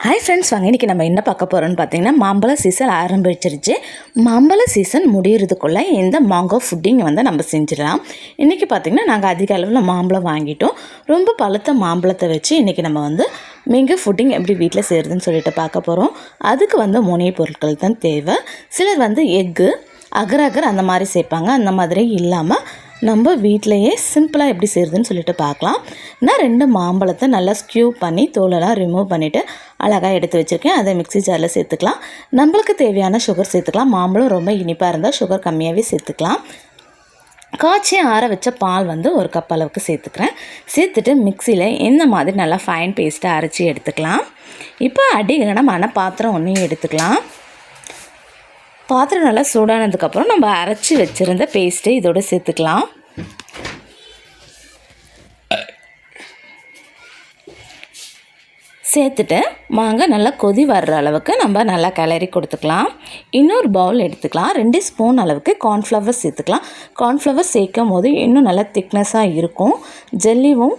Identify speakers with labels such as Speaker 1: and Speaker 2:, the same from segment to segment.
Speaker 1: Hi friends, வாங்க இன்றைக்கி நம்ம என்ன பார்க்க போகிறோன்னு பார்த்தீங்கன்னா, மாம்பழ சீசன் ஆரம்பிச்சிருச்சு. மாம்பழ சீசன் முடிகிறதுக்குள்ளே இந்த மாங்கோ ஃபுட்டிங் நம்ம செஞ்சிடலாம். இன்றைக்கி பார்த்திங்கன்னா நாங்கள் அதிக அளவில் மாம்பழம் வாங்கிட்டோம். ரொம்ப பழுத்த மாம்பழத்தை வச்சு இன்றைக்கி நம்ம மேங்கோ ஃபுட்டிங் எப்படி வீட்டில் செய்கிறதுன்னு சொல்லிட்டு பார்க்க போகிறோம். அதுக்கு மூலிகை பொருட்கள் தான் தேவை. சிலர் எக்கு அகர் அகர் அந்த மாதிரி சேர்ப்பாங்க. அந்த மாதிரி இல்லாமல் நம்ம வீட்டிலையே சிம்பிளாக எப்படி செய்கிறதுன்னு சொல்லிட்டு பார்க்கலாம். நான் 2 மாம்பழத்தை நல்லா ஸ்க்யூ பண்ணி தோலெல்லாம் ரிமூவ் பண்ணிவிட்டு அழகாக எடுத்து வச்சுருக்கேன். அதை மிக்ஸி ஜாரில் சேர்த்துக்கலாம். நம்மளுக்கு தேவையான சுகர் சேர்த்துக்கலாம். மாம்பழம் ரொம்ப இனிப்பாக இருந்தால் சுகர் கம்மியாகவே சேர்த்துக்கலாம். காய்ச்சி ஆற வச்ச பால் 1 கப் அளவுக்கு சேர்த்துக்கிறேன். சேர்த்துட்டு மிக்சியில் இந்த மாதிரி நல்லா ஃபைன் பேஸ்ட்டாக அரைச்சி எடுத்துக்கலாம். இப்போ அடிகனமான பாத்திரம் ஒன்றையும் எடுத்துக்கலாம். பாத்திரம் நல்லா சூடானதுக்கப்புறம் நம்ம அரைச்சி வச்சுருந்த பேஸ்ட்டு இதோடு சேர்த்துக்கலாம். சேர்த்துட்டு மாங்காய் நல்லா கொதி வர்ற அளவுக்கு நம்ம நல்லா கிளறி கொடுத்துக்கலாம். இன்னொரு பவுல் எடுத்துக்கலாம். 2 ஸ்பூன் அளவுக்கு கார்ன்ஃப்ளவர் சேர்த்துக்கலாம். கார்ன்ஃப்ளவர் சேர்க்கும் போது இன்னும் நல்லா திக்னஸாக இருக்கும். ஜெல்லியும்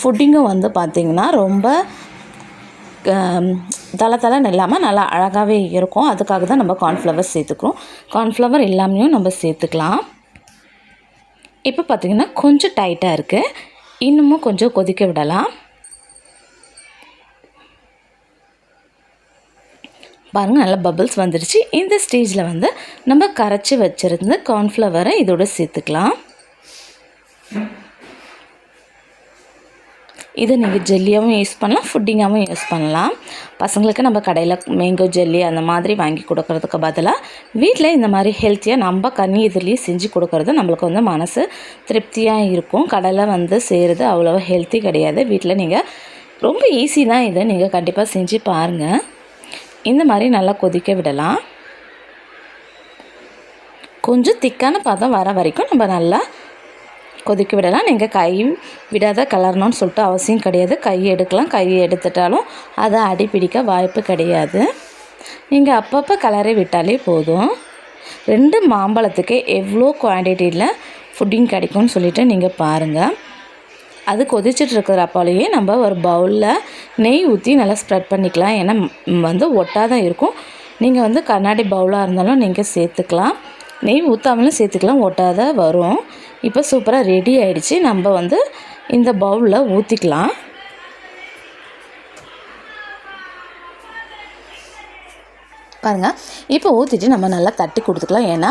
Speaker 1: ஃபுட்டிங்கும் பார்த்திங்கன்னா ரொம்ப தலை இல்லாமல் நல்லா அழகாகவே இருக்கும். அதுக்காக தான் நம்ம கார்ன்ஃப்ளவர் சேர்த்துக்கிறோம். கார்ன்ஃப்ளவர் இல்லாமையும் நம்ம சேர்த்துக்கலாம். இப்போ பார்த்திங்கன்னா கொஞ்சம் டைட்டாக இருக்குது. இன்னமும் கொஞ்சம் கொதிக்க விடலாம். பாருங்கள், நல்லா பபிள்ஸ் வந்துடுச்சு. இந்த ஸ்டேஜில் நம்ம கரைச்சி வச்சுருந்து கார்ன்ஃப்ளவரை இதோடு சேர்த்துக்கலாம். இதை நீங்கள் ஜெல்லியாகவும் யூஸ் பண்ணலாம், ஃபுட்டிங்காகவும் யூஸ் பண்ணலாம். பசங்களுக்கு நம்ம கடையில் மேங்கோ ஜெல்லி அந்த மாதிரி வாங்கி கொடுக்கறதுக்கு பதிலாக வீட்டில் இந்த மாதிரி ஹெல்த்தியாக நம்ம கனி இதுலேயே செஞ்சு கொடுக்கறது நம்மளுக்கு மனசு திருப்தியாக இருக்கும். கடையில் செய்கிறது அவ்வளோவா ஹெல்த்தி கிடையாது. வீட்டில் நீங்கள் ரொம்ப ஈஸி தான். இதை நீங்கள் கண்டிப்பாக செஞ்சு பாருங்கள். இந்த மாதிரி நல்லா கொதிக்க விடலாம். கொஞ்சம் திக்கான பதம் வர வரைக்கும் நம்ம நல்லா கொதிக்க விடலாம். நீங்கள் கை விடாத கலரணும்னு சொல்லிட்டு அவசியம் கிடையாது. கை எடுக்கலாம். கை எடுத்துட்டாலும் அதை அடி பிடிக்க வாய்ப்பு கிடையாது. நீங்கள் அப்பப்போ கலரை விட்டாலே போதும். 2 மாம்பழத்துக்கு எவ்வளோ குவான்டிட்டியில் ஃபுட்டிங் கிடைக்கும்னு சொல்லிவிட்டு நீங்கள் பாருங்கள். அது கொதிச்சுட்டு இருக்கிறப்போலையே நம்ம ஒரு பவுலில் நெய் ஊற்றி நல்லா ஸ்ப்ரெட் பண்ணிக்கலாம். ஏன்னா ஒட்டாதான் இருக்கும். நீங்கள் கண்ணாடி பவுலாக இருந்தாலும் நீங்கள் சேர்த்துக்கலாம். நெய் ஊற்றாமலும் சேர்த்துக்கலாம், ஒட்டாத வரும். இப்போ சூப்பராக ரெடி ஆகிடுச்சு. நம்ம இந்த பவுலில் ஊற்றிக்கலாம். பாருங்கள், இப்போ ஊற்றிட்டு நம்ம நல்லா தட்டி கொடுத்துக்கலாம். ஏன்னா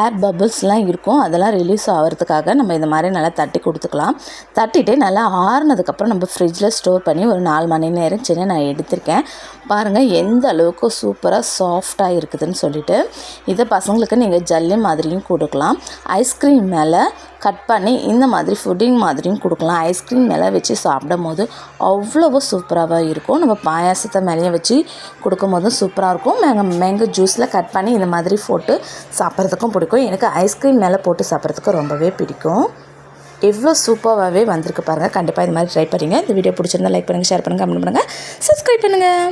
Speaker 1: ஏர் பபிள்ஸ்லாம் இருக்கும், அதெல்லாம் ரிலீஸ் ஆகிறதுக்காக நம்ம இந்த மாதிரி நல்லா தட்டி கொடுத்துக்கலாம். தட்டிட்டு நல்லா ஆறுனதுக்கப்புறம் நம்ம ஃப்ரிட்ஜில் ஸ்டோர் பண்ணி ஒரு 4 மணி நேரம் சின்ன நான் எடுத்திருக்கேன். பாருங்கள் எந்த அளவுக்கு சூப்பராக சாஃப்டாக இருக்குதுன்னு சொல்லிட்டு. இதை பசங்களுக்கு நீங்கள் ஜல்லி மாதிரியும் கொடுக்கலாம். ஐஸ்கிரீம் மேலே கட் பண்ணி இந்த மாதிரி ஃபுட்டிங் மாதிரியும் கொடுக்கலாம். ஐஸ்கிரீம் மேலே வச்சு சாப்பிடும் போது அவ்வளோ சூப்பராக இருக்கும். நம்ம பாயாசத்தை மேலேயும் வச்சு கொடுக்கும் போதும் சூப்பராக இருக்கும். மேங்கோ ஜூஸில் கட் பண்ணி இந்த மாதிரி போட்டு சாப்பிட்றதுக்கும் பிடிக்கும். எனக்கு ஐஸ்கிரீம் மேலே போட்டு சாப்பிட்றதுக்கு ரொம்பவே பிடிக்கும். எவ்வளோ சூப்பராகவே வந்திருக்கு பாருங்கள். கண்டிப்பாக இந்த மாதிரி ட்ரை பண்ணுங்கள். இந்த வீடியோ பிடிச்சிருந்தா லைக் பண்ணுங்கள், ஷேர் பண்ணுங்கள், கமெண்ட் பண்ணுங்கள், சப்ஸ்கிரைப் பண்ணுங்கள்.